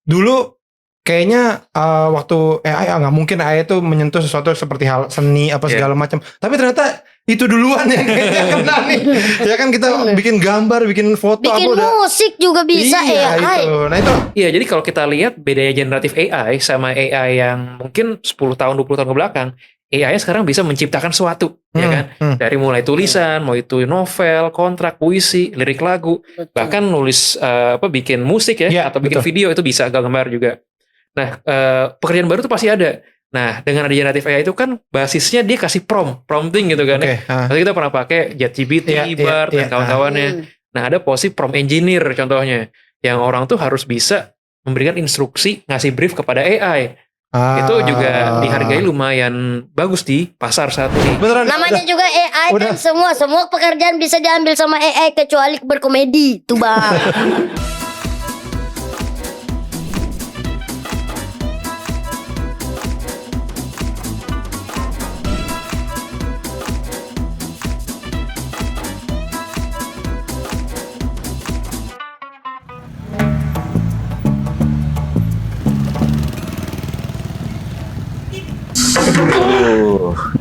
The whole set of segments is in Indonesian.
dulu kayaknya waktu AI nggak mungkin AI itu menyentuh sesuatu seperti hal seni apa segala macam. Tapi ternyata itu duluan ya kayaknya kena nih. Ya kan kita bikin gambar, bikin foto, bikin musik juga bisa iya, AI. Itu. Nah itu. Iya, jadi kalau kita lihat bedanya generatif AI sama AI yang mungkin 10 tahun 20 tahun ke belakang, AI sekarang bisa menciptakan sesuatu, ya kan? Dari mulai tulisan, mau itu novel, kontrak, puisi, lirik lagu, bahkan nulis bikin musik ya, atau bikin video itu bisa, gambar juga. Nah, pekerjaan baru tuh pasti ada. Nah, dengan ada generatif AI itu kan basisnya dia kasih prompting gitu kan. Nanti kita pernah pakai ChatGPT, Bard, dan kawan-kawannya. Nah, ada posisi prompt engineer contohnya. Yang orang tuh harus bisa memberikan instruksi, ngasih brief kepada AI. Itu juga dihargai lumayan bagus di pasar saat ini. Beneran, namanya juga AI kan semua pekerjaan bisa diambil sama AI kecuali berkomedi tuh bang.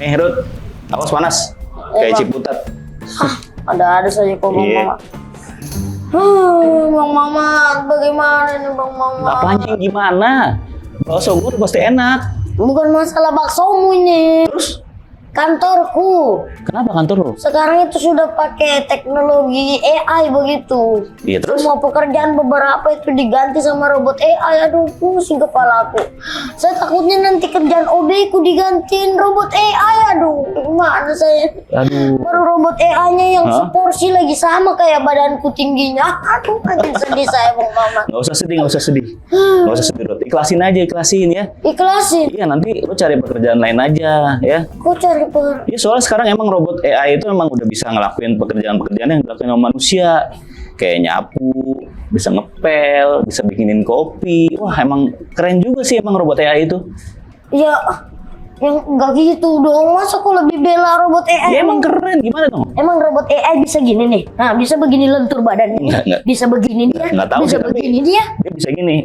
Nih Rut, awas panas kayak Ciputat. Ada saja kok bang Mama. Bang Mama, bagaimana nih Bang Mama? Apanya yang gimana? Bakso gue pasti enak. Bukan masalah baksomu ini. Terus? Kantorku. Kenapa kantor lo? Sekarang itu sudah pakai teknologi AI begitu. Iya terus? Semua pekerjaan beberapa itu diganti sama robot AI. Aduh pusing kepalaku. Saya takutnya nanti kerjaan OB ku digantiin robot AI. Aduh gimana saya? Aduh. Baru robot AI-nya yang seporsi lagi sama kayak badanku tingginya. Aduh makin sedih saya Bang Mama. Gak usah sedih Rut. Ikhlasin ya. Ikhlasin? Iya nanti lo cari pekerjaan lain aja ya. Kok cari Iya soalnya sekarang emang robot AI itu emang udah bisa ngelakuin pekerjaan-pekerjaan yang dilakuin sama manusia. Kayak nyapu, bisa ngepel, bisa bikinin kopi. Wah emang keren juga sih emang robot AI itu. Ya, yang enggak gitu dong. Masa aku lebih bela robot AI? Ya emang keren, gimana dong? Emang robot AI bisa gini nih. Nah, bisa begini lentur badannya. Enggak. Bisa begini dia. Enggak tahu bisa sih, begini dia. Dia bisa gini.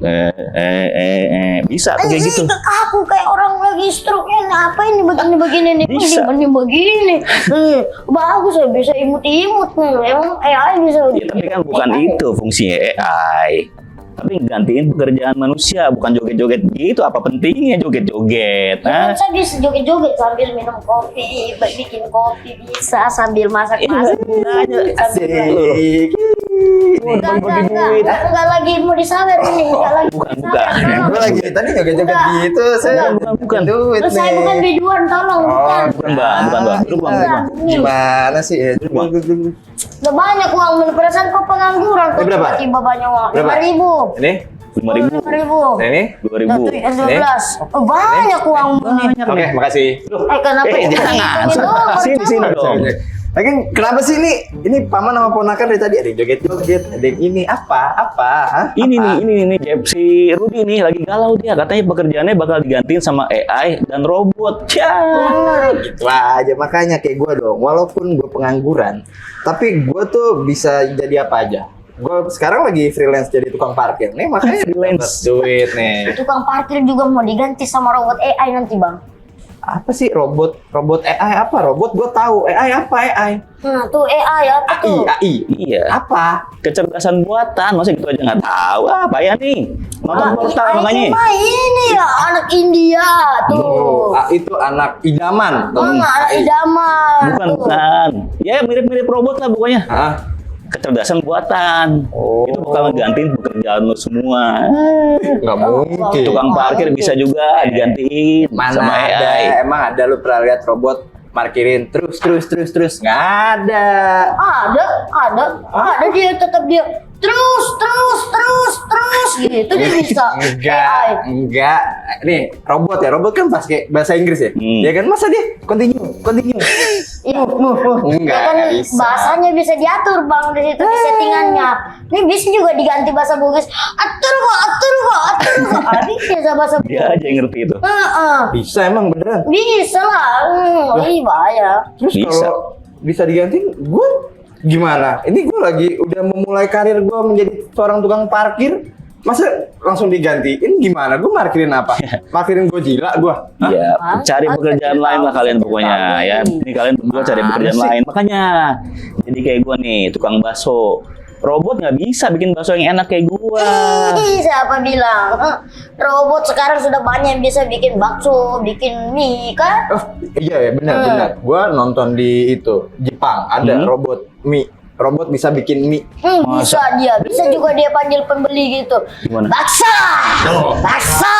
Bisa kayak gitu. Aku kayak orang lagi stroke ya. Apa ini begini nih? Bisa. Begini. Bagus ya bisa imut-imut nih. Emang AI bisa. Ya tapi kan bukan itu fungsinya AI. Tapi gantiin pekerjaan manusia, bukan joget-joget gitu. Apa pentingnya joget-joget? Kan saya bisa joget-joget sambil minum kopi, bikin kopi bisa sambil masak-masak. Asik. Enggak lagi mau disawer ini, enggak lagi. Bukan. Gue lagi tadi joget-joget gitu, saya Bukan. duit Terus saya bukan biduan, tolong bukan. Bukan bang. Lu bang. Gimana sih? Udah banyak uang, perasaan kok pengangguran. Kok berapa? tiba-tiba banyak uang? Berapa? 5.000. Ini 5.000. nah ini 2.000. 12. Oh, banyak uang ini. oke, makasih. Kenapa? Jangan. Sini dong. Lagi kenapa sih ini paman sama ponakan dari tadi ada yang joget-joget, ada yang ini apa? Hah? Ini nih si Rudy nih lagi galau dia, katanya pekerjaannya bakal digantiin sama AI dan robot. Gitu aja makanya kayak gue dong. Walaupun gue pengangguran, tapi gue tuh bisa jadi apa aja. Gue sekarang lagi freelance jadi tukang parkir nih, makanya Freelance. duit nih. Tukang parkir juga mau diganti sama robot AI nanti bang. Apa sih robot AI apa? Robot gue tahu. AI apa AI? Nah tuh AI apa tuh? AI. Iya. Apa? Kecerdasan buatan, masa gitu aja nggak tahu. Apa ya nih? Nonton portal makanya. Ini ya anak India tuh. Itu anak idaman. Anak idaman. Bukan. Ya mirip-mirip robot lah pokoknya. Kecerdasan buatan. Itu bakal ngegantiin pekerjaan lo semua. Nggak mungkin. Tukang parkir bisa juga digantiin sama AI. Emang ada lu pernah lihat robot parkirin terus nggak ada. Ada dia tetap dia terus gitu dia bisa. Enggak. Nih, robot kan pakai bahasa Inggris ya? Ya kan masa dia continue. Enggak kan bisa. bahasanya bisa diatur bang di situ di settingannya. Ini bisa juga diganti bahasa Bugis. Atur kok. Bisa bahasa Bugis. Dia aja yang ngerti itu. Bisa emang beneran. Bisa lah. Bahaya. Terus kalau bisa diganti, gue gimana? Ini gue lagi udah memulai karir gue menjadi seorang tukang parkir. Masa langsung digantiin gimana? Gue markirin apa? Markirin Godzilla gue. Iya, Hah? cari pekerjaan lain lah kalian pokoknya ya. Ini kalian berdua cari pekerjaan lain. Makanya, jadi kayak gue nih, tukang bakso. Robot nggak bisa bikin bakso yang enak kayak gue. Siapa bilang? Robot sekarang sudah banyak yang bisa bikin bakso, bikin mie kan? Oh iya ya benar. Gue nonton di itu Jepang ada robot mie. Robot bisa bikin mie. Bisa juga dia panggil pembeli gitu. Gimana? Bakso! Bakso!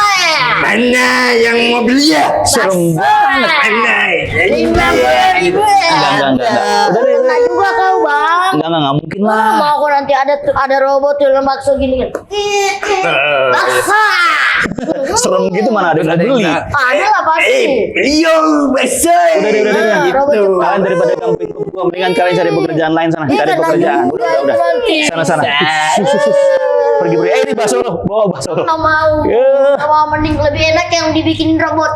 Mana yang mau beli ya? Serem banget. $50.000. Enggak. Udah deh. Nah juga kau bang. Enggak mungkin lah. Mau aku nanti ada robot jualan bakso gini kan. Bakso! Serem gitu mana ada yang beli. Ada lah pasti. Yo, bakso. Udah deh. Robot Jepang. Kalian daripada gampang gua mendingan kalian cari pekerjaan lain sana. Cari pekerjaan. Udah. Sana. Pergi. Ini bakso lo. Bawa bakso lo. Nggak mau. Ya. Nggak mau, mending lebih enak yang dibikin robot.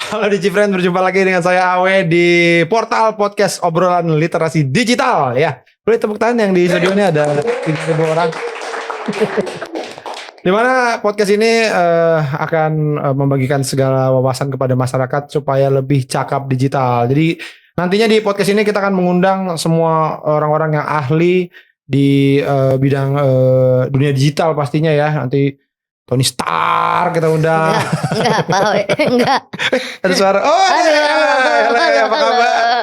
Halo Digifriend, berjumpa lagi dengan saya Awe di portal podcast obrolan literasi digital ya. Boleh tepuk tangan yang di studio ini ada 3.000 orang. Dimana podcast ini akan membagikan segala wawasan kepada masyarakat supaya lebih cakap digital. Jadi nantinya di podcast ini kita akan mengundang semua orang-orang yang ahli di bidang dunia digital pastinya ya. Nanti Tony Stark kita undang. Enggak, Pak Awe. Enggak. Ada suara. Oh, halo, apa kabar?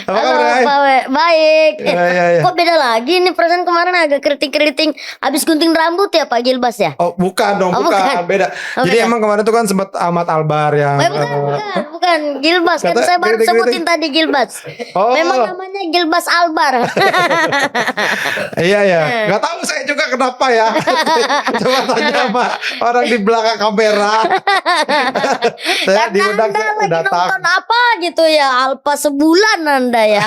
Apa kabar? Hai? Pak Awe. Baik. Ya. Kok beda lagi nih, perasaan kemarin agak keriting-keriting habis gunting rambut ya Pak Gilbas ya? Oh, bukan dong, Oh, bukan. bukan. Beda. Oh, Jadi beda. emang kemarin tuh kan sempat Ahmad Albar yang Bukan Gilbas kan Kata- saya baru keriting-keriting. sebutin tadi Gilbas. Oh. Memang namanya Gilbas Albar. Iya. Gak tahu saya juga kenapa ya. Coba tanya sama orang di belakang kamera. Saya Karena diundang Anda saya lagi datang. nonton apa gitu ya, Alpa sebulan Anda ya.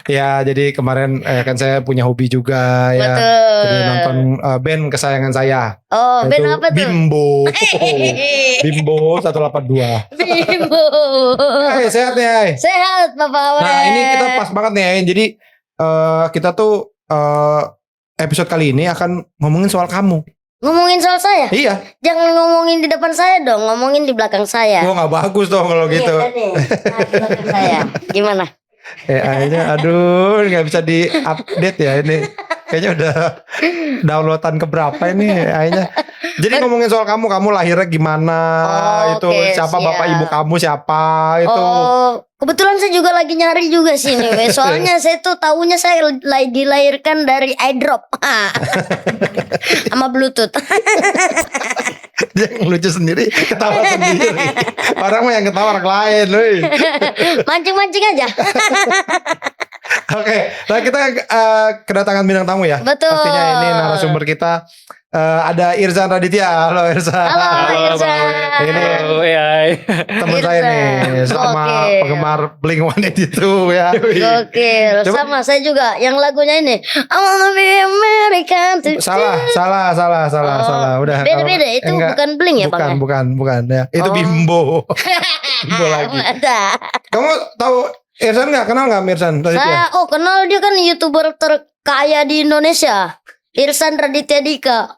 Ya, jadi kemarin kan saya punya hobi juga ya. Betul. Jadi nonton band kesayangan saya. Oh, band Yaitu apa tuh? Bimbo. Bimbo 182. Bimbo. Hai, sehat nih, hai. Sehat Bapak Awe. Nah, ini kita pas banget nih, Ain. Jadi kita tuh episode kali ini akan ngomongin soal kamu. Ngomongin soal saya? Iya. Jangan ngomongin di depan saya dong, ngomongin di belakang saya. Gua nggak bagus dong kalau gitu. Iya, nih. Nah, di belakang saya. Gimana? AI-nya aduh nggak bisa di-update ya ini. Kayaknya udah downloadan keberapa ini AI-nya. Jadi ngomongin soal kamu lahirnya gimana, Oh, itu oke, siapa siap. bapak ibu kamu siapa itu. Oh, kebetulan saya juga lagi nyari juga sih nih. Weh. Soalnya saya tuh tahunya saya dilahirkan dari iDrop. Sama Bluetooth. Dia ngelucu sendiri, ketawa sendiri. Orang mah yang ketawa orang lain, woi. Mancing-mancing aja. Oke, nah kita kedatangan bintang tamu ya. Betul. Pastinya ini narasumber kita ada Irzan Raditya. Halo Irzan. Halo, Irzan. Ini Halo AI. teman saya nih, sama Oke. penggemar Blink-182 ya. Gokil. Coba- Sama saya juga yang lagunya ini. I wanna be American. Salah. Udah. Beda-beda, itu Enggak. bukan Blink ya, Bang, ya? Bukan ya. Itu Oh. Bimbo. Bimbo lagi. Ada. Kamu tahu Irzan nggak? Kenal nggak Irzan Raditya? Saya kenal dia kan YouTuber terkaya di Indonesia. Irsan Raditya Dika.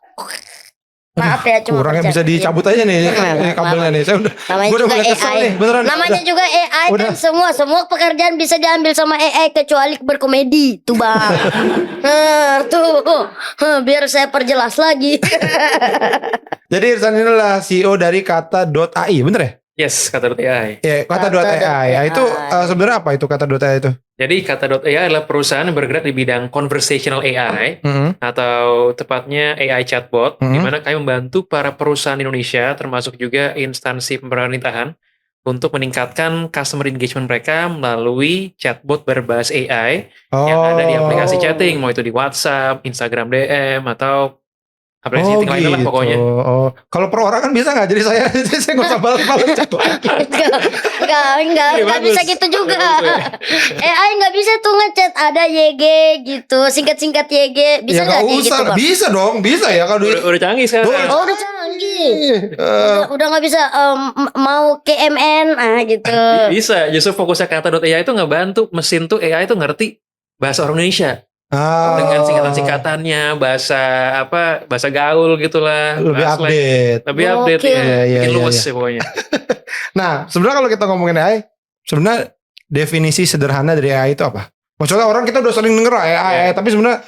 Maaf ya, cuma Kurangnya kerja. bisa dicabut aja nih Iya. kabelnya nih. Saya udah Namanya gua udah juga mulai kesel AI. nih, beneran. Namanya Udah. juga AI Udah. kan semua pekerjaan bisa diambil sama AI kecuali berkomedi tuh bang. Tuh biar saya perjelas lagi. Jadi Irzan ini adalah CEO dari kata.ai, bener ya? Yes, kata AI. Ya, kata.ai. Itu sebenarnya apa itu kata.ai itu? Jadi kata.ai adalah perusahaan yang bergerak di bidang conversational AI Mhm. atau tepatnya AI chatbot, Mhm. di mana kami membantu para perusahaan Indonesia termasuk juga instansi pemerintahan untuk meningkatkan customer engagement mereka melalui chatbot berbasis AI yang ada di aplikasi chatting, mau itu di WhatsApp, Instagram DM, atau aplikasi chatting lainnya lah pokoknya. Oh, kalau perorangan bisa nggak? Jadi saya nggak usah balas-balas chat lagi. Enggak bisa gitu juga. AI nggak bisa tuh ngechat ada YG gitu, singkat-singkat YG. Bisa Ya nggak nggak kayak gitu usah, bang? bisa dong, bisa ya kalau Udah canggih sekarang. Oh udah canggih. Eh, Udah nggak bisa mau KMN gitu. Bisa, justru fokusnya kata.ai itu ngebantu mesin tuh AI itu ngerti bahasa orang Indonesia dengan singkatan-singkatannya, bahasa gaul gitulah, lebih bahasa slang. update. Lebih update Oke. ya, Iya, bikin iya, luwes iya. ya pokoknya. Nah, sebenarnya kalau kita ngomongin AI, sebenarnya definisi sederhana dari AI itu apa? Maksudnya orang kita udah sering denger AI, Iya. tapi sebenarnya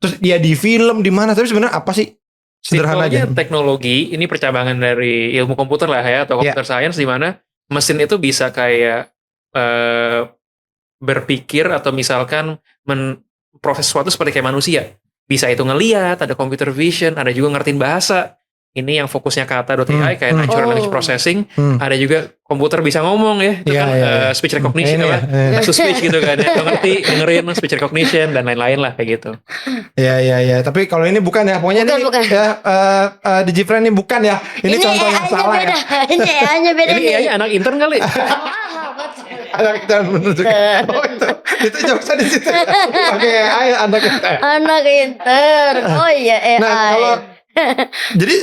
terus dia di film di mana, tapi sebenarnya apa sih? Sederhana aja. Simpelnya teknologi ini percabangan dari ilmu komputer lah ya, atau Iya. computer science, di mana mesin itu bisa kayak berpikir atau misalkan proses sesuatu seperti kayak manusia. Bisa itu ngeliat, ada computer vision, ada juga ngertiin bahasa. Ini yang fokusnya kata.ai kayak natural language processing. Ada juga komputer bisa ngomong ya, itu Iya, kan iya, iya. speech recognition Ini apa? ya, Text to speech gitu kan ya. Lo ngerti, dengerin speech recognition dan lain-lain lah kayak gitu. Iya. Tapi kalau ini bukan ya, pokoknya ini Bukan. ya DigiFriend ini bukan ya. Ini contoh yang AI-nya salah beda. ya. Ini AI-nya beda Ini nih. AI anak intern kali. Anak kita menunjukkan. Oh itu jokesnya di situ. Oke, AI anak kita. Anak inter. Oh iya AI. Nah kalau jadi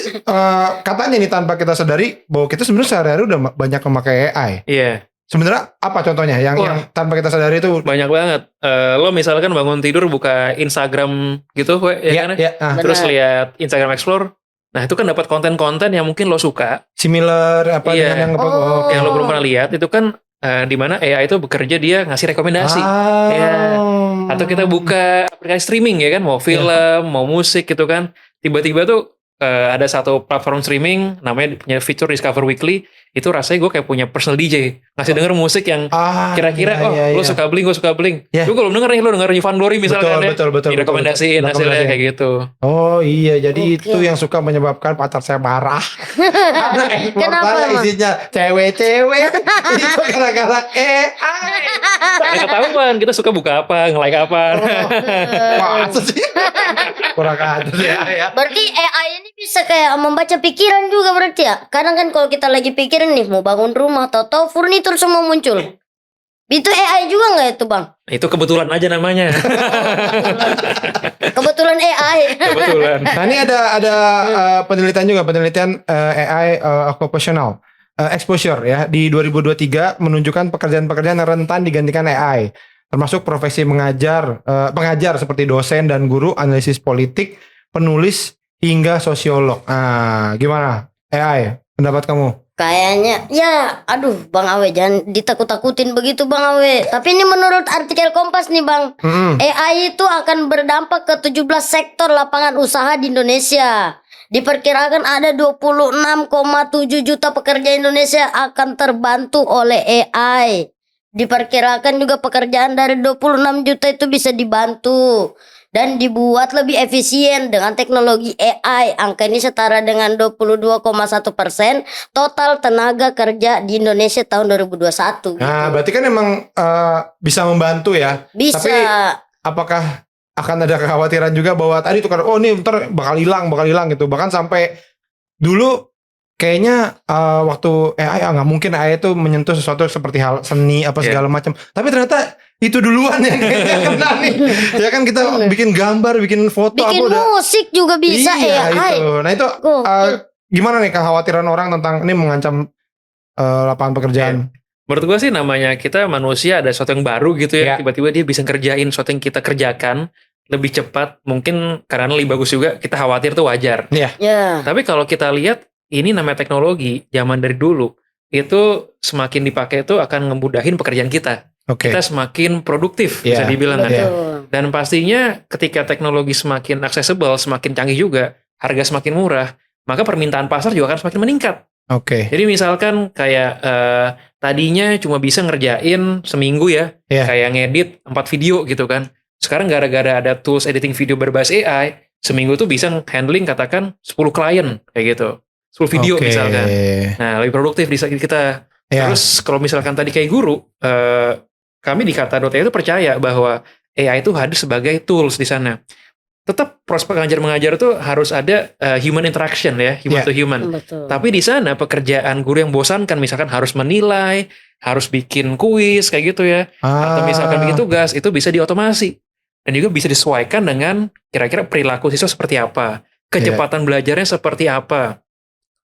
katanya nih tanpa kita sadari bahwa kita sebenarnya sehari-hari udah banyak memakai AI. Iya. Sebenarnya apa contohnya yang tanpa kita sadari itu? Banyak banget. Lo misalkan bangun tidur buka Instagram gitu, ya kan? Ya, Terus Benar. lihat Instagram Explore. Nah itu kan dapat konten-konten yang mungkin lo suka, similar apa Iya. dengan yang Oh. yang lo belum pernah lihat. Itu kan di mana AI itu bekerja, dia ngasih rekomendasi. Ah. Iya. Atau kita buka aplikasi streaming ya kan, mau film, mau musik gitu kan. Tiba-tiba tuh ada satu platform streaming namanya punya fitur Discover Weekly. Itu rasanya gue kayak punya personal DJ, ngasih denger musik yang kira-kira iya, lo iya. suka bling, gue suka bling. Iya. Gue belum denger nih, lo denger Ivan Glory misalkan Betul, betul. direkomendasiin hasilnya Rekomendasiin. kayak gitu. Oh iya, jadi Oke. itu yang suka menyebabkan pacar saya marah. Karena ekspor Kenapa saya emang? isinya cewek-cewek. Itu gara-gara AI. Karena ketahuan kita suka buka apa, nge-like apa. Masa sih? Kurang ajar ya. Berarti AI ini bisa kayak membaca pikiran juga berarti ya. Kadang kan kalau kita lagi pikirin nih mau bangun rumah, tahu-tahu furnitur semua muncul. Itu AI juga nggak itu bang? Itu kebetulan aja namanya. Kebetulan AI. Kebetulan. Nah ini ada penelitian AI occupational exposure ya di 2023 menunjukkan pekerjaan-pekerjaan yang rentan digantikan AI, termasuk profesi pengajar seperti dosen dan guru, analisis politik, penulis hingga sosiolog. Nah, gimana AI pendapat kamu? Kayaknya ya aduh Bang Awe jangan ditakut-takutin begitu Bang Awe. Tapi ini menurut artikel Kompas nih Bang, AI itu akan berdampak ke 17 sektor lapangan usaha di Indonesia. Diperkirakan ada 26,7 juta pekerja Indonesia akan terbantu oleh AI. Diperkirakan juga pekerjaan dari 26 juta itu bisa dibantu dan dibuat lebih efisien dengan teknologi AI. Angka ini setara dengan 22,1% total tenaga kerja di Indonesia tahun 2021. Nah, berarti kan emang bisa membantu ya. Bisa. Tapi apakah akan ada kekhawatiran juga bahwa tadi tuh kan ini ntar bakal hilang gitu. Bahkan sampai dulu kayaknya waktu AI nggak mungkin AI itu menyentuh sesuatu seperti hal seni apa segala macam. Tapi ternyata itu duluan yang kayaknya kena nih. Ya kan kita bikin gambar, bikin foto, Bikin musik juga bisa iya, AI. itu. Nah itu gimana nih kekhawatiran orang tentang ini mengancam lapangan pekerjaan? Menurut gue sih namanya kita manusia ada sesuatu yang baru gitu ya. Iya. Tiba-tiba dia bisa ngerjain sesuatu yang kita kerjakan lebih cepat. Mungkin karena lebih bagus juga, kita khawatir tuh wajar. Ya. Tapi kalau kita lihat, ini namanya teknologi zaman dari dulu. Itu semakin dipakai itu akan ngemudahin pekerjaan kita. Oke. Kita semakin produktif, Iya. bisa dibilang kan. Betul. Dan pastinya ketika teknologi semakin accessible, semakin canggih juga, harga semakin murah, maka permintaan pasar juga akan semakin meningkat. Oke. Jadi misalkan kayak tadinya cuma bisa ngerjain seminggu ya, Iya. kayak ngedit 4 video gitu kan. Sekarang gara-gara ada tools editing video berbasis AI, seminggu tuh bisa handling katakan 10 klien kayak gitu. 10 video Oke. misalkan. Nah, lebih produktif di saat kita. Iya. Terus kalau misalkan tadi kayak guru, kami di kata.ai itu percaya bahwa AI itu hadir sebagai tools di sana. tetap proses pengajar mengajar tuh harus ada human interaction ya, human Yeah. to human. Betul. Tapi di sana pekerjaan guru yang bosankan, misalkan harus menilai, harus bikin kuis kayak gitu ya, atau misalkan bikin tugas, itu bisa diotomasi dan juga bisa disesuaikan dengan kira-kira perilaku siswa seperti apa, kecepatan belajarnya seperti apa.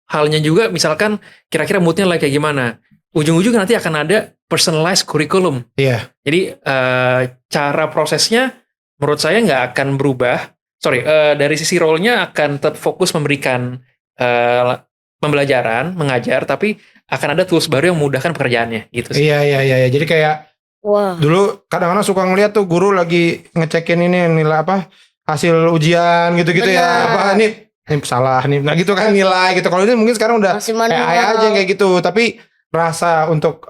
Halnya juga misalkan kira-kira moodnya lagi kayak gimana. Ujung-ujung nanti akan ada personalized curriculum. Iya. Jadi cara prosesnya menurut saya nggak akan berubah. Dari sisi role-nya akan tetap fokus memberikan pembelajaran, mengajar, tapi akan ada tools baru yang memudahkan pekerjaannya gitu sih. Iya. Jadi kayak Wah. dulu kadang-kadang suka ngeliat tuh guru lagi ngecekin ini nilai apa hasil ujian gitu-gitu ya. Benar. Apa ini salah nih. Nah gitu kan nilai gitu. Kalau ini mungkin sekarang udah Masih manual. AI aja yang kayak gitu. Tapi rasa untuk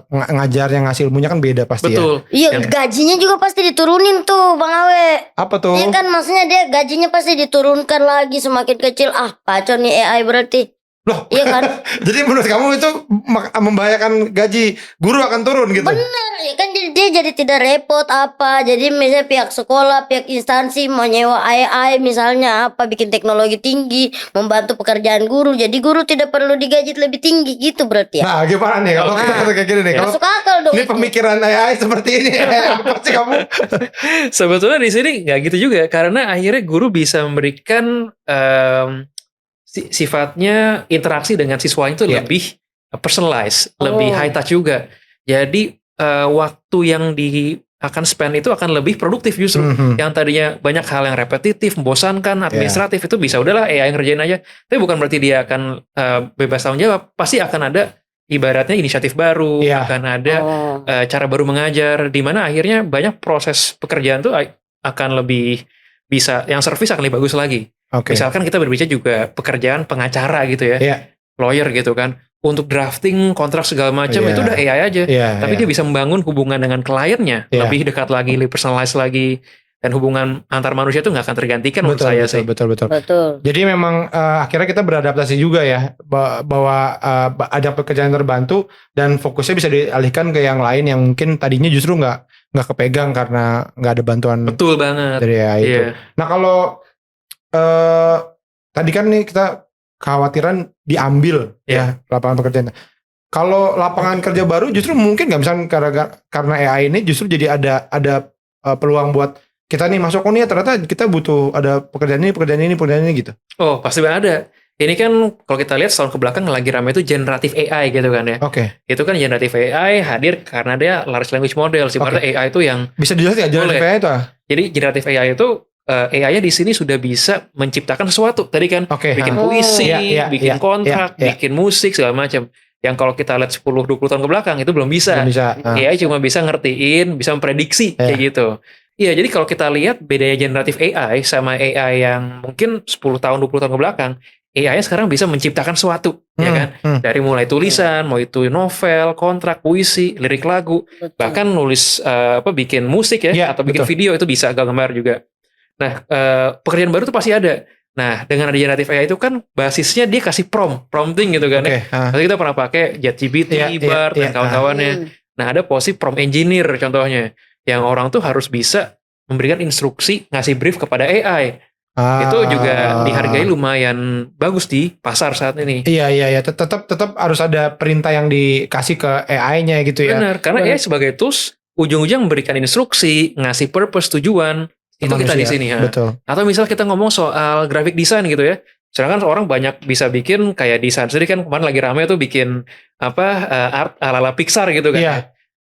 ngajar yang ngasih ilmunya kan beda pasti ya. Betul. Iya, Dan- gajinya juga pasti diturunin tuh, Bang Awe. Apa tuh? Iya kan, maksudnya dia gajinya pasti diturunkan lagi semakin kecil. Ah, kacau nih AI berarti. Loh. Iya kan? Jadi menurut kamu itu membahayakan gaji guru akan turun gitu? Benar, ya kan dia jadi tidak repot apa. Jadi misalnya pihak sekolah, pihak instansi mau nyewa AI misalnya apa, bikin teknologi tinggi, membantu pekerjaan guru. Jadi guru tidak perlu digaji lebih tinggi gitu berarti ya. Nah gimana nih kalau kita kata kayak gini nih? Kalau Masuk akal dong ini itu. pemikiran AI seperti ini apa sih kamu? Sebetulnya di sini nggak gitu juga, karena akhirnya guru bisa memberikan sifatnya interaksi dengan siswanya itu Iya. lebih personalized, lebih Oh. high touch juga. Jadi waktu yang akan spend itu akan lebih produktif justru. Mhm. Yang tadinya banyak hal yang repetitif, membosankan, administratif itu bisa udahlah AI ngerjain aja. Tapi bukan berarti dia akan bebas tanggung jawab. Pasti akan ada ibaratnya inisiatif baru, Iya. akan ada Oh. cara baru mengajar, di mana akhirnya banyak proses pekerjaan tuh akan lebih bisa, yang service akan lebih bagus lagi. Oke. Misalkan kita berbicara juga pekerjaan pengacara gitu ya, Iya. lawyer gitu kan, untuk drafting kontrak segala macam Iya. itu udah AI aja. Iya. Tapi iya. dia bisa membangun hubungan dengan kliennya Iya. lebih dekat lagi, lebih personalized lagi, dan hubungan antar manusia itu nggak akan tergantikan menurut saya sih. betul. Betul. Jadi memang akhirnya kita beradaptasi juga ya bahwa ada pekerjaan yang terbantu dan fokusnya bisa dialihkan ke yang lain yang mungkin tadinya justru nggak kepegang karena nggak ada bantuan Betul banget. dari AI itu. Iya. Nah kalau tadi kan nih kita kekhawatiran diambil ya lapangan pekerjaan. Kalau lapangan kerja baru justru mungkin nggak, misalnya karena AI ini justru jadi ada peluang buat kita nih masuk, oh nih ternyata kita butuh ada pekerjaan ini gitu. Oh pasti ada. Ini kan kalau kita lihat setahun ke belakang lagi ramai itu generatif AI gitu kan ya. Oke. Itu kan generatif AI hadir karena dia large language model. Sifatnya AI itu yang Bisa dijelasin nggak jalan Boleh. AI itu? jadi generatif AI itu AI-nya di sini sudah bisa menciptakan sesuatu. Tadi kan Oke. bikin ha. puisi, Iya, bikin kontrak, iya. bikin musik segala macam. Yang kalau kita lihat 10-20 tahun ke belakang itu belum bisa. Belum bisa. AI cuma bisa ngertiin, bisa memprediksi Iya. kayak gitu. Iya, jadi kalau kita lihat bedanya generatif AI sama AI yang mungkin 10 tahun, 20 tahun ke belakang, AI-nya sekarang bisa menciptakan sesuatu, ya kan? Dari mulai tulisan, mau itu novel, kontrak, puisi, lirik lagu, Betul. bahkan nulis bikin musik ya, Iya, atau bikin betul. video itu bisa, gambar juga. Nah, pekerjaan baru itu pasti ada. Nah, dengan ada generatif AI itu kan basisnya dia kasih prompting gitu kan ya. Oke. ha. Nanti kita pernah pakai ChatGPT, Iya, iya, BART, iya. dan kawan-kawannya. Hmm. Nah, ada posisi prompt engineer contohnya, yang orang tuh harus bisa memberikan instruksi, ngasih brief kepada AI. Itu juga dihargai lumayan bagus di pasar saat ini. Iya. Tetap harus ada perintah yang dikasih ke AI-nya gitu ya. Benar, karena AI sebagai tools ujung-ujung memberikan instruksi, ngasih purpose, tujuan, itu kita di Manusia. sini. Ha. Betul. Atau misal kita ngomong soal graphic design gitu ya. Sedangkan orang banyak bisa bikin kayak desain sendiri kan, kemarin lagi rame tuh bikin art ala-ala Pixar gitu kan. Iya.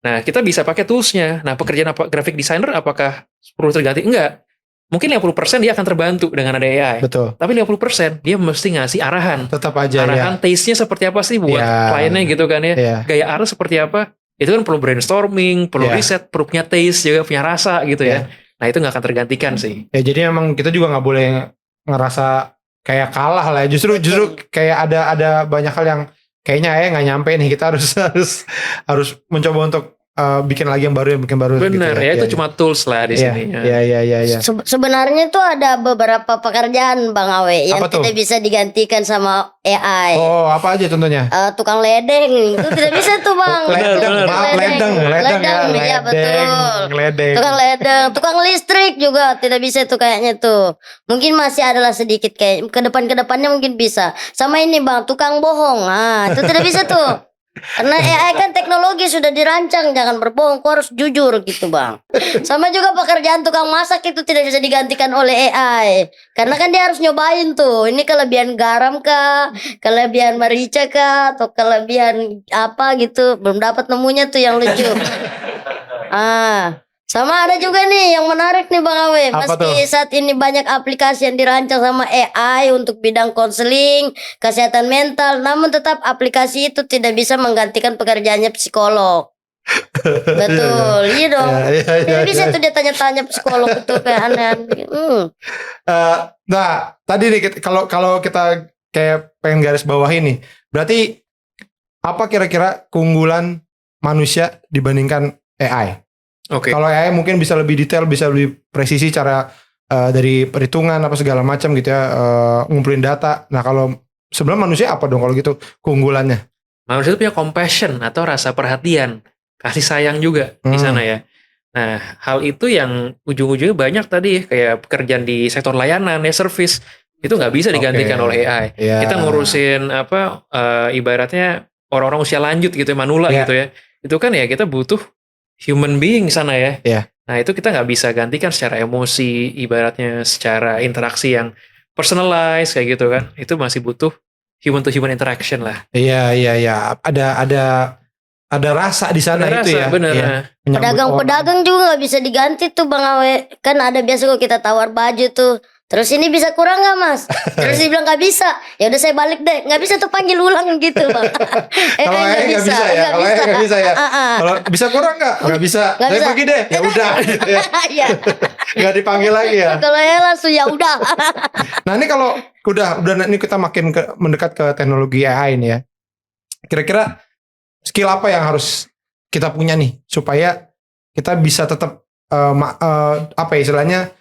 Nah, kita bisa pakai toolsnya. Nah, pekerjaan graphic designer apakah perlu terganti? Enggak. Mungkin 50% dia akan terbantu dengan ada AI. Betul. Tapi 50% dia mesti ngasih arahan. Tetap aja ya. Arahan taste-nya seperti apa sih buat Ya. kliennya gitu kan ya. Iya. Gaya art seperti apa. Itu kan perlu brainstorming, perlu Ya. riset, perlu punya taste juga, punya rasa gitu ya. Nah, itu nggak akan tergantikan sih. Ya jadi memang kita juga nggak boleh ngerasa kayak kalah lah ya. Justru kayak ada banyak hal yang kayaknya nggak nyampe nih. Kita harus mencoba untuk bikin lagi yang baru gitu Bener ya, itu cuma tools lah di Iya, sini. iya. Sebenarnya tuh ada beberapa pekerjaan Bang Awe yang Apa tuh? tidak bisa digantikan sama AI. Oh, apa aja contohnya? Tukang ledeng itu tidak bisa tuh Bang. Ledeng, maaf, ledeng ya, iya betul. ledeng. Tukang ledeng, tukang listrik juga tidak bisa tuh kayaknya tuh. Mungkin masih adalah sedikit kayak ke depannya mungkin bisa. Sama ini Bang, tukang bohong. Nah, itu tidak bisa tuh. Karena AI kan teknologi sudah dirancang, jangan berbohong, kau harus jujur gitu Bang. Sama juga pekerjaan tukang masak itu tidak bisa digantikan oleh AI. Karena kan dia harus nyobain tuh, ini kelebihan garam kah, kelebihan merica kah, atau kelebihan apa gitu. Belum dapat nemunya tuh yang lucu. Sama ada juga nih yang menarik nih Bang Awe. Apa Meski tuh? saat ini banyak aplikasi yang dirancang sama AI untuk bidang konseling, kesehatan mental, namun tetap aplikasi itu tidak bisa menggantikan pekerjaannya psikolog. Betul, iya dong. Tidak bisa tuh dia tanya-tanya psikolog itu kayak aneh-aneh. Nah, tadi nih kalau kita kayak pengen garis bawah ini, berarti apa kira-kira keunggulan manusia dibandingkan AI? Oke. Kalau AI mungkin bisa lebih detail, bisa lebih presisi cara dari perhitungan apa segala macam gitu ya, ngumpulin data. Nah, kalau sebenarnya manusia apa dong kalau gitu keunggulannya? Manusia itu punya compassion atau rasa perhatian, kasih sayang juga di sana ya. Nah, hal itu yang ujung-ujungnya banyak tadi kayak pekerjaan di sektor layanan ya, service itu nggak bisa digantikan oleh AI. Yeah. Kita ngurusin ibaratnya orang-orang usia lanjut gitu ya, manula gitu ya. Itu kan ya kita butuh human being sana ya. Yeah. Nah, itu kita nggak bisa gantikan secara emosi, ibaratnya secara interaksi yang personalized kayak gitu kan. Itu masih butuh human to human interaction lah. Iya. Ada rasa di sana Ada itu rasa, ya. bener. Iya. Menyambut Pedagang-pedagang juga nggak bisa diganti tuh Bang Awe. Kan ada biasa kalau kita tawar baju tuh. Terus ini bisa kurang nggak Mas? Terus dia bilang nggak bisa. Ya udah saya balik deh. Nggak bisa tuh panggil ulang gitu Bang. Kalau AI nggak bisa ya. Kalau AI nggak bisa ya. Kalau bisa kurang nggak bisa. Nggak Saya bisa. pergi deh. Ya udah. Gitu ya. Iya. Nggak dipanggil lagi ya. Kalau ya langsung ya udah. Nah ini kalau udah ini kita makin mendekat ke teknologi AI ini ya. Kira-kira skill apa yang harus kita punya nih supaya kita bisa tetap apa ya istilahnya,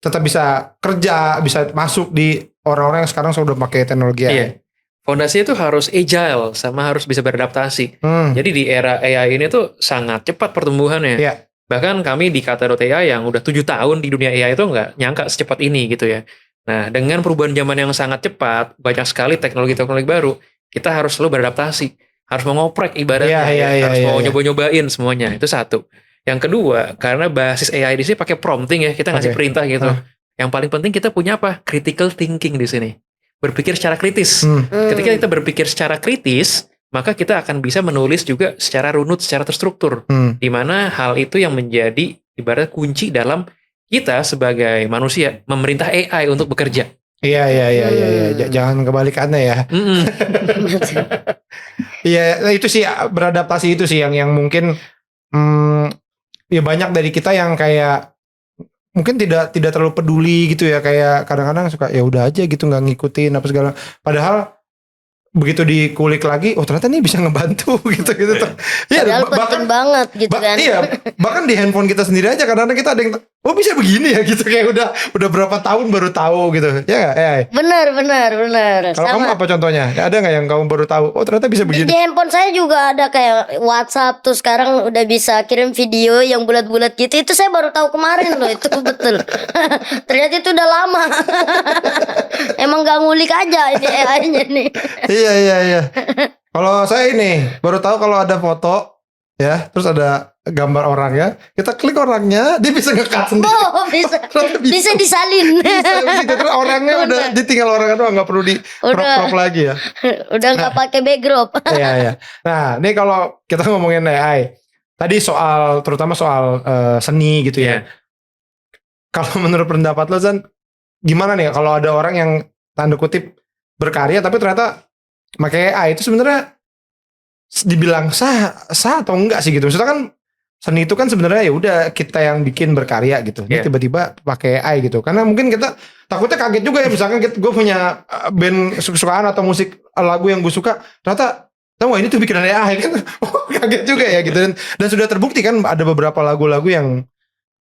tetap bisa kerja, bisa masuk di orang-orang yang sekarang sudah pakai teknologi AI. Iya. Fondasinya itu harus agile sama harus bisa beradaptasi. Jadi di era AI ini tuh sangat cepat pertumbuhannya. Iya. Bahkan kami di Kata.ai yang udah 7 tahun di dunia AI itu nggak nyangka secepat ini gitu ya. Nah, dengan perubahan zaman yang sangat cepat, banyak sekali teknologi-teknologi baru, kita harus selalu beradaptasi. Harus mengoprek ibaratnya. Harus mau nyoba-nyobain semuanya. Itu satu. Yang kedua, karena basis AI di sini pakai prompting ya, kita ngasih perintah gitu. Yang paling penting kita punya apa? Critical thinking di sini. Berpikir secara kritis. Ketika kita berpikir secara kritis, maka kita akan bisa menulis juga secara runut, secara terstruktur. Di mana hal itu yang menjadi ibarat kunci dalam kita sebagai manusia memerintah AI untuk bekerja. Iya. Jangan kebalikannya ya. Iya, itu sih beradaptasi itu sih yang mungkin ya banyak dari kita yang kayak mungkin tidak terlalu peduli gitu ya, kayak kadang-kadang suka ya udah aja gitu nggak ngikutin apa segala. Padahal begitu dikulik lagi, oh ternyata ini bisa ngebantu gitu. Iya, Padahal penting banget gitu kan. Iya, bahkan di handphone kita sendiri aja kadang-kadang kita ada yang oh bisa begini ya gitu, kayak udah berapa tahun baru tahu gitu. Ya nggak? Benar. Kalau kamu apa contohnya? Ada nggak yang kamu baru tahu? Oh ternyata bisa begini. Di handphone saya juga ada kayak WhatsApp tuh sekarang udah bisa kirim video yang bulat-bulat gitu. Itu saya baru tahu kemarin loh, itu betul. Ternyata itu udah lama. Emang gak ngulik aja ini AI-nya nih. Iya. Kalau saya ini baru tahu kalau ada foto ya, terus ada gambar orangnya, kita klik orangnya, dia bisa nge-cut sendiri. Oh bisa disalin. Bisa. Terus orangnya udah ditinggal orangnya doang, nggak perlu di crop lagi ya. Udah nggak pakai backdrop. Iya. Nah, ini kalau kita ngomongin AI, tadi terutama soal seni gitu ya. Kalau menurut pendapat lo Zan, gimana nih kalau ada orang yang tanda kutip berkarya tapi ternyata pakai AI, itu sebenarnya dibilang sah atau enggak sih gitu? Maksudnya kan seni itu kan sebenarnya ya udah kita yang bikin berkarya gitu. Ini tiba-tiba pakai AI gitu. Karena mungkin kita takutnya kaget juga ya, misalkan gue punya band kesukaan atau musik lagu yang gue suka, ternyata tahu nggak ini tuh bikinan AI kan. Oh, kaget juga ya gitu, dan sudah terbukti kan ada beberapa lagu-lagu yang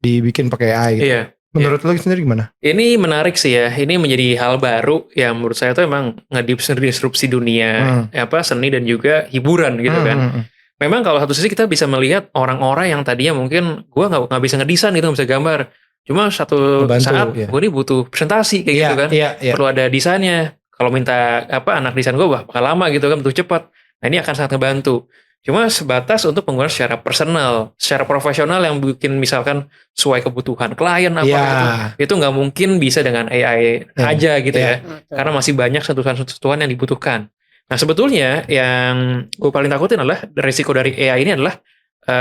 dibikin pakai AI gitu. Iya. Menurut lo sendiri gimana? Ini menarik sih ya. Ini menjadi hal baru yang menurut saya tuh emang ngedisrupsi dunia seni dan juga hiburan gitu kan. Memang kalau satu sisi kita bisa melihat orang-orang yang tadinya mungkin gue nggak bisa ngedesain gitu, nggak bisa gambar. Cuma satu saat gue ini butuh presentasi kayak gitu kan. Perlu ada desainnya. Kalau minta anak desain gue bakal lama gitu kan, butuh cepat. Nah ini akan sangat ngebantu. Cuma sebatas untuk penggunaan secara personal, secara profesional yang bikin misalkan sesuai kebutuhan klien itu nggak mungkin bisa dengan AI aja gitu ya. Karena masih banyak sentuhan-sentuhan yang dibutuhkan. Nah sebetulnya yang gue paling takutin adalah resiko dari AI ini adalah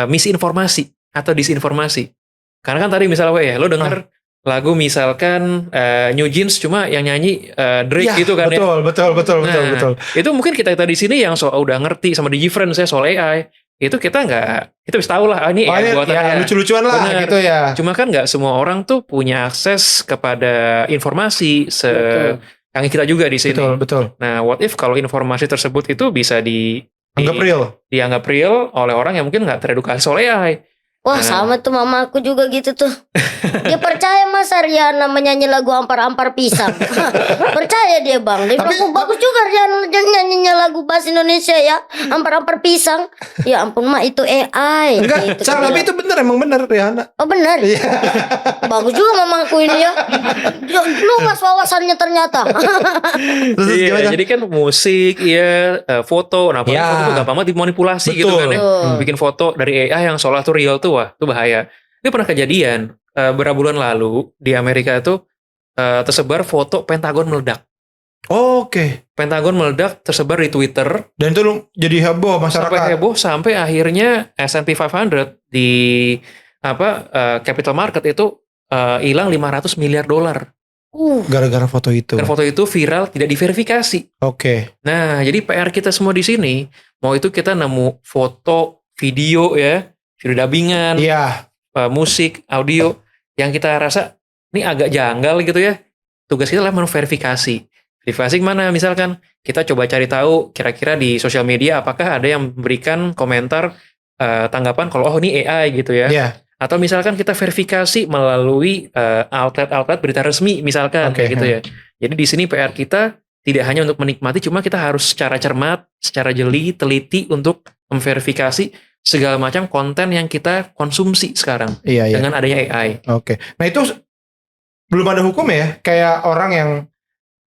misinformasi atau disinformasi. Karena kan tadi misalnya lo denger lagu misalkan New Jeans cuma yang nyanyi Drake gitu kan betul. Itu mungkin kita di sini yang udah ngerti sama DigiFriends ya soal AI, itu kita bisa tahu lah ini AI buatan lucu-lucuan lah. Bener. Gitu ya. Cuma kan nggak semua orang tuh punya akses kepada informasi yang kita juga di sini. Betul. Nah, what if kalau informasi tersebut itu bisa dianggap real oleh orang yang mungkin nggak teredukasi soal AI. Wah sama tuh mama aku juga gitu tuh. Dia percaya Mas Riana menyanyi lagu ampar-ampar pisang. Percaya dia bang. Dia bilang bagus juga Riana nyanyinya lagu bahasa Indonesia ya, ampar-ampar pisang. Ya ampun mak itu AI. Enggak, gitu, tapi itu bener Riana. Oh benar. Bagus juga mamaku ini ya. Luas wawasannya ternyata. Jadi kan musik, foto. Nah foto tuh gampang banget dimanipulasi gitu kan ya. Bikin foto dari AI yang seolah tuh real tuh. Wah, itu bahaya. Ini pernah kejadian beberapa bulan lalu di Amerika itu tersebar foto Pentagon meledak. Oke. Pentagon meledak tersebar di Twitter dan itu jadi heboh masyarakat. Sampai akhirnya S&P 500 di capital market itu hilang $500 miliar. Gara-gara foto itu. Karena foto itu viral tidak diverifikasi. Oke. Nah, jadi PR kita semua di sini, mau itu kita nemu foto, video dubbingan, musik, audio yang kita rasa ini agak janggal gitu ya. Tugas kita adalah memverifikasi. Verifikasi mana? Misalkan kita coba cari tahu kira-kira di sosial media apakah ada yang memberikan komentar tanggapan kalau ini AI gitu ya. Atau misalkan kita verifikasi melalui outlet-outlet berita resmi misalkan gitu ya. Jadi di sini PR kita tidak hanya untuk menikmati, cuma kita harus secara cermat, secara jeli, teliti untuk memverifikasi segala macam konten yang kita konsumsi sekarang dengan adanya AI. Oke. Nah itu belum ada hukum ya? Kayak orang yang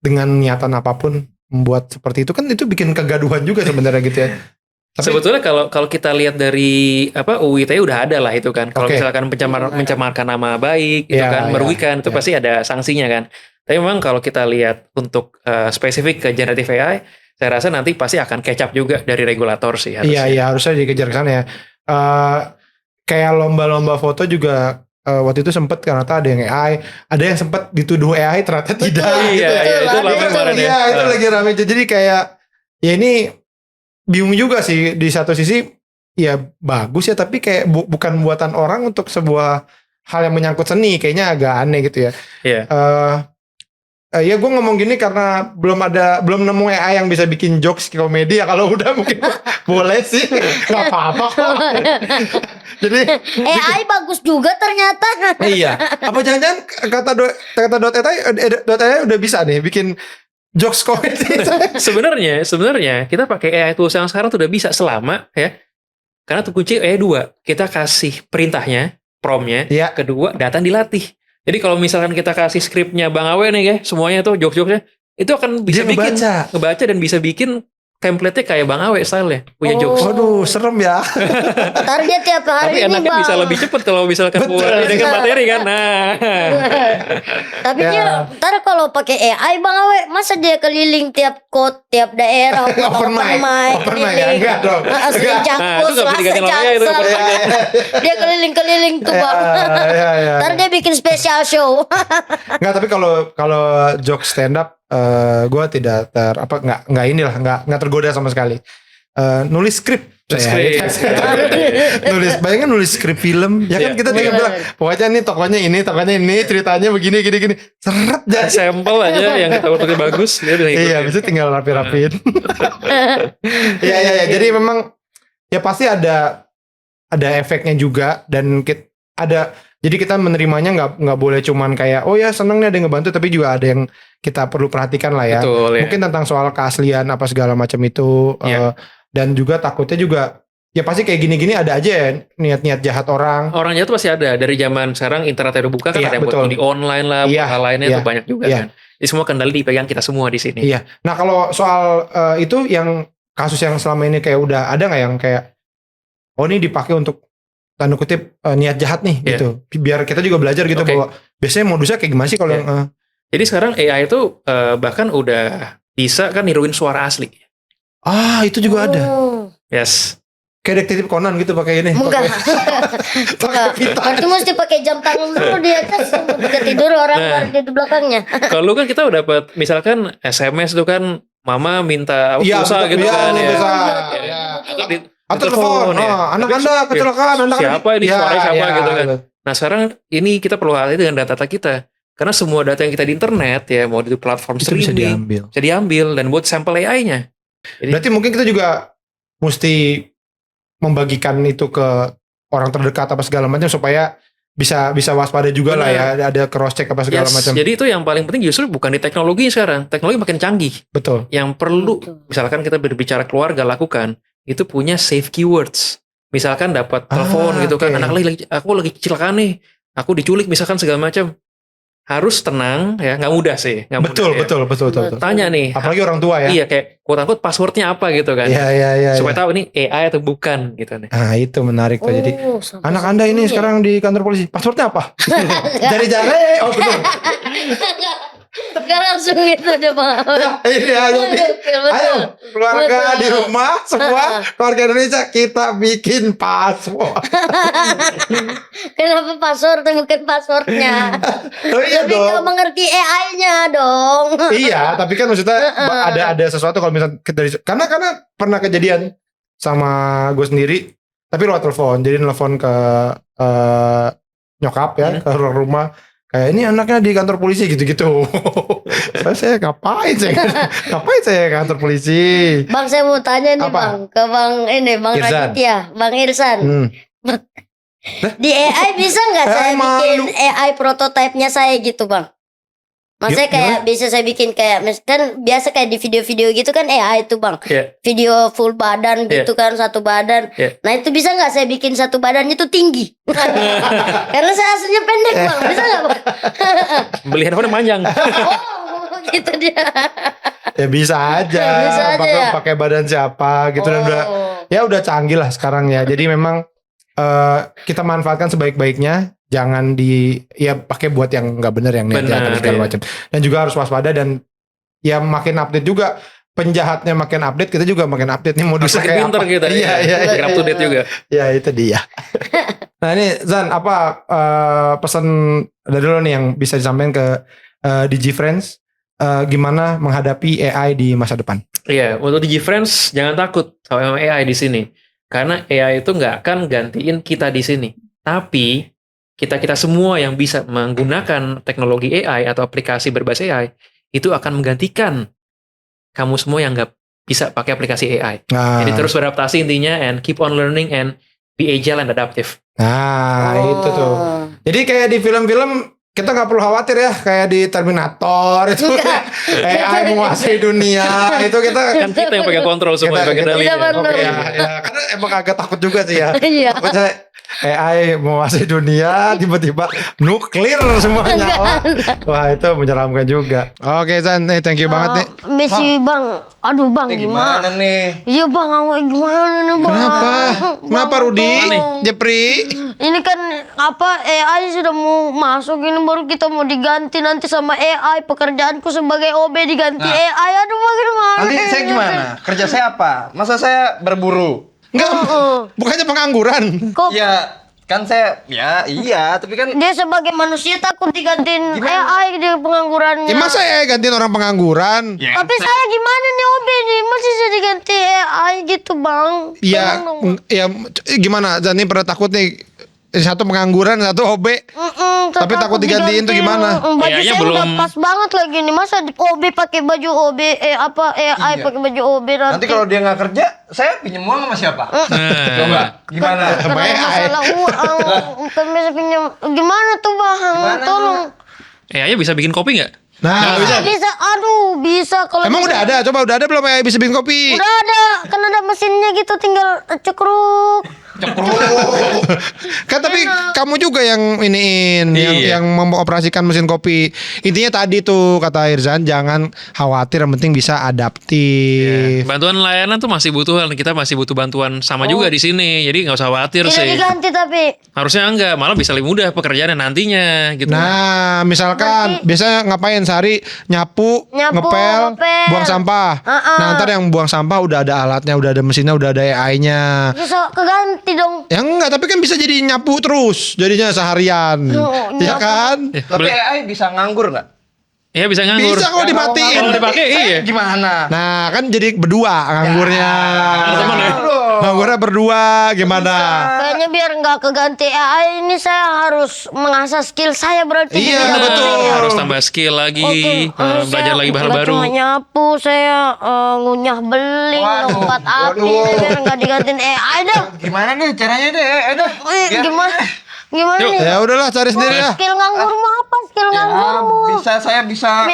dengan niatan apapun membuat seperti itu kan itu bikin kegaduhan juga sebenarnya gitu ya. Tapi, sebetulnya kalau kita lihat dari UU ITE udah ada lah itu kan. Kalau misalkan mencemarkan nama baik itu kan merugikan itu pasti ada sanksinya kan. Tapi memang kalau kita lihat untuk spesifik ke generative AI, saya rasa nanti pasti akan catch up juga dari regulator sih harusnya. Iya harusnya dikejar ke sana ya. Kayak lomba-lomba foto juga waktu itu sempat ternyata ada yang AI, ada yang sempat dituduh AI ternyata tidak. Itu lagi rame. Jadi kayak ya ini bingung juga sih, di satu sisi ya bagus ya, tapi kayak bukan buatan orang untuk sebuah hal yang menyangkut seni, kayaknya agak aneh gitu ya. Ya gue ngomong gini karena belum nemu AI yang bisa bikin jokes komedi ya. Kalau udah mungkin boleh sih, nggak apa-apa kok. Jadi AI bagus juga ternyata. Iya. Apa jangan-jangan kata .ai udah bisa nih bikin jokes komedi? Sebenarnya kita pakai AI tools yang sekarang tuh udah bisa selama ya. Karena tuh kunci AI 2, kita kasih perintahnya, promptnya, kedua data dilatih. Jadi kalau misalkan kita kasih skripnya Bang Awe nih ya, semuanya tuh jokes-jokesnya, itu akan bisa ngebaca dan bisa bikin template-nya kayak Bang Awe style-nya, punya jokes. Waduh, serem ya. Target tiap hari ini Bang. Tapi enaknya bisa lebih cepet kalau misalkan buat dengan materi kan. Nah. Tapi dia ntar kalau pakai AI Bang Awe, masa dia keliling tiap kota, tiap daerah, open mic ya? Enggak dong. Asli Jakpus, dia keliling-keliling tuh Bang. Ntar dia bikin special show. Enggak, tapi kalau jokes stand up gue tidak nggak tergoda sama sekali. Nulis skrip Saya nulis, bayangkan nulis skrip film, ya kan kita tinggal bilang, pokoknya nih tokonya ini, ceritanya begini, gini, seret jadi. Sampel aja yang kita udah bagus, dia udah Iya, bisa tinggal rapi-rapiin. Iya. Jadi memang ya pasti ada efeknya juga dan jadi kita menerimanya nggak boleh cuman kayak oh ya seneng nih ada yang ngebantu, tapi juga ada yang kita perlu perhatikan lah ya. Betul, ya. Mungkin tentang soal keaslian apa segala macam itu. Dan juga takutnya juga ya pasti kayak gini-gini ada aja ya niat-niat jahat orang. Orang jahat pasti ada dari zaman sekarang internet udah buka kan Iya, ada yang betul. buat di online lah, buat hal lainnya tuh banyak juga kan. Jadi semua kendali dipegang kita semua di sini. Iya. Nah kalau soal itu yang kasus yang selama ini kayak udah ada nggak yang kayak oh ini dipakai untuk tanda kutip niat jahat nih gitu. Biar kita juga belajar gitu bahwa biasanya modusnya kayak gimana sih kalau yang Jadi sekarang AI itu bahkan udah bisa kan niruin suara asli. itu juga ada. Yes. Kayak detektif Conan gitu pakai ini. Enggak. Berarti mesti pakai jam tangan dulu di atas. Udah tidur orang di belakangnya. Kalau kan kita dapat misalkan SMS tuh kan mama minta pulsa gitu kan ya. Atau telepon, anak Anda kecelakaan, siapa ini suaranya siapa gitu kan. Nah sekarang ini kita perlu hati dengan data kita. Karena semua data yang kita di internet ya mau di platform itu streaming bisa diambil dan buat sampel AI-nya. Jadi, berarti mungkin kita juga mesti membagikan itu ke orang terdekat apa segala macam supaya bisa waspada juga lah ya, ada cross check apa segala macam. Jadi itu yang paling penting justru bukan di teknologi sekarang. Teknologi makin canggih. Betul. Yang perlu misalkan kita berbicara keluarga lakukan itu punya safe keywords. Misalkan dapat telepon gitu kan, aku lagi kecelakaan nih, aku diculik misalkan segala macam. Harus tenang ya, nggak mudah sih. Betul. Tanya nih, apalagi orang tua ya. Iya kayak quote-unquote passwordnya apa gitu kan. Iya. Supaya tahu ini AI atau bukan gitu nih. Nah itu menarik tuh. Jadi anak Anda ini sekarang di kantor polisi, passwordnya apa? Cari-cari. Oh betul. Sekarang langsung itu deh Bang. Ini ayo keluarga di rumah semua keluarga Indonesia kita bikin password. Kenapa password bukan passwordnya? Iya Tapi kalau mengerti AI-nya dong. Iya, tapi kan maksudnya ada sesuatu kalau misalnya karena pernah kejadian sama gue sendiri, tapi lewat telepon. Jadi nelfon ke nyokap ya ke rumah. Kayak ini anaknya di kantor polisi gitu-gitu. saya ngapain saya kantor polisi? Bang saya mau tanya nih Apa? Bang ke Bang Irsan. Raditya, Bang Irsan. Di AI bisa nggak saya bikin AI prototipenya saya gitu Bang? Maksudnya kayak bisa saya bikin kayak kan biasa kayak di video-video gitu kan AI itu Bang. Video full badan gitu kan satu badan. Nah itu bisa nggak saya bikin satu badannya itu tinggi? Karena saya aslinya pendek Bang. Bisa nggak Bang? Beli handphone panjang. Oh gitu dia. Ya bisa aja. Bisa aja pakai badan siapa gitu dan udah canggih lah sekarang ya. Jadi memang kita manfaatkan sebaik-baiknya. Jangan pakai buat yang nggak benar yang niatnya segala macam. Dan juga harus waspada dan ya makin update juga. Penjahatnya makin update, kita juga makin update nih modusnya kayak pinter apa. Kita. Iya. Up to date juga. Ya itu dia. Nah ini Zan apa pesan dari lo nih yang bisa disampaikan ke DigiFriends gimana menghadapi AI di masa depan? Iya, untuk DigiFriends jangan takut sama AI di sini. Karena AI itu nggak akan gantiin kita di sini. Tapi kita semua yang bisa menggunakan teknologi AI atau aplikasi berbasis AI itu akan menggantikan kamu semua yang nggak bisa pakai aplikasi AI. Jadi terus beradaptasi intinya and keep on learning and be agile and adaptive. Nah itu tuh. Jadi kayak di film-film kita nggak perlu khawatir ya kayak di Terminator itu AI menguasai dunia itu kan kita yang pegang kontrol semua yang pegang kendali. Karena emang agak takut juga sih ya. Iya. Takutnya AI menguasai dunia tiba-tiba nuklir semuanya. Wah itu menyeramkan juga. Oke Zan, thank you banget nih. Messi Bang, aduh Bang gimana nih? Iya Bang, gimana nih Bang? Kenapa Rudi? Jepri? Ini kan AI sudah mau masuk ini baru kita mau diganti nanti sama AI, pekerjaanku sebagai OB diganti AI. Aduh bagaimana? Nanti saya gimana? Kerja saya apa? Masa saya berburu? Enggak, bukannya pengangguran. Kok Ya Kan saya ya iya, tapi kan Dia sebagai manusia takut digantiin Gimana? AI di penganggurannya. Masa ya gantiin orang pengangguran? Tapi saya gimana nih OB nih? Masih bisa diganti AI gitu bang? Ya, Tolong dong. ya gimana? Jadi pernah takut nih satu pengangguran, satu OB. Tapi takut digantiin tuh gimana? Baju AI-nya saya udah belum- pas banget lagi nih. Masa OB pakai baju OB AI pakai baju OB nanti kalau dia nggak kerja, saya pinjam uang sama siapa? Coba gimana? karena masalah uang kan bisa pinjam gimana tuh bang? Gimana? Tolong. AI-nya bisa bikin kopi nggak? Nah, Bisa, aduh bisa kalau emang udah ada? Coba udah ada belum ya bisa bikin kopi? Udah ada, kan ada mesinnya gitu, tinggal cekruk. Kan tapi kamu juga yang iniin, Iya. yang mengoperasikan mesin kopi. Intinya tadi tuh kata Irzan, jangan khawatir, yang penting bisa adaptif. Bantuan layanan tuh masih butuh, kita masih butuh bantuan sama juga di sini. Jadi nggak usah khawatir Tidak sih. diganti tapi. Harusnya enggak, malah bisa lebih mudah pekerjaannya nantinya gitu. Nah, misalkan biasanya ngapain sehari nyapu, ngepel, buang sampah. Nah, ntar yang buang sampah udah ada alatnya, udah ada mesinnya, udah ada AI-nya. Bisa keganti dong. Ya enggak, tapi kan bisa jadi nyapu terus, jadinya seharian. Ya kan? Tapi AI bisa nganggur nggak? Ya bisa nganggur. Bisa kalau dimatiin. Kalau dipakai iya. Gimana? Nah, kan jadi berdua nganggurnya. teman ya? Nganggurnya berdua gimana? Kayaknya biar nggak keganti AI ini saya harus mengasah skill saya berarti. Iya, Jadi betul. Harus tambah skill lagi, Oke, belajar saya lagi bahan nggak baru. Cuma nyapu, saya ngunyah beling, lompat api, biar nggak digantiin AI dah. Gimana nih caranya deh? Aduh. Gimana? Gimana Yuk. nih? Ya udahlah cari sendiri ya. Skill nganggurmu apa? Skill nganggurmu? Saya bisa.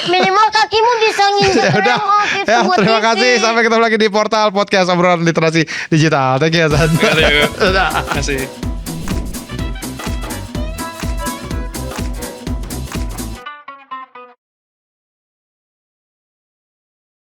Minimal kakimu bisa nginjek Ya udah. remote itu Ya, buat terima TV. kasih. Sampai ketemu lagi di portal podcast obrolan literasi digital. Thank you, Zan. Terima kasih.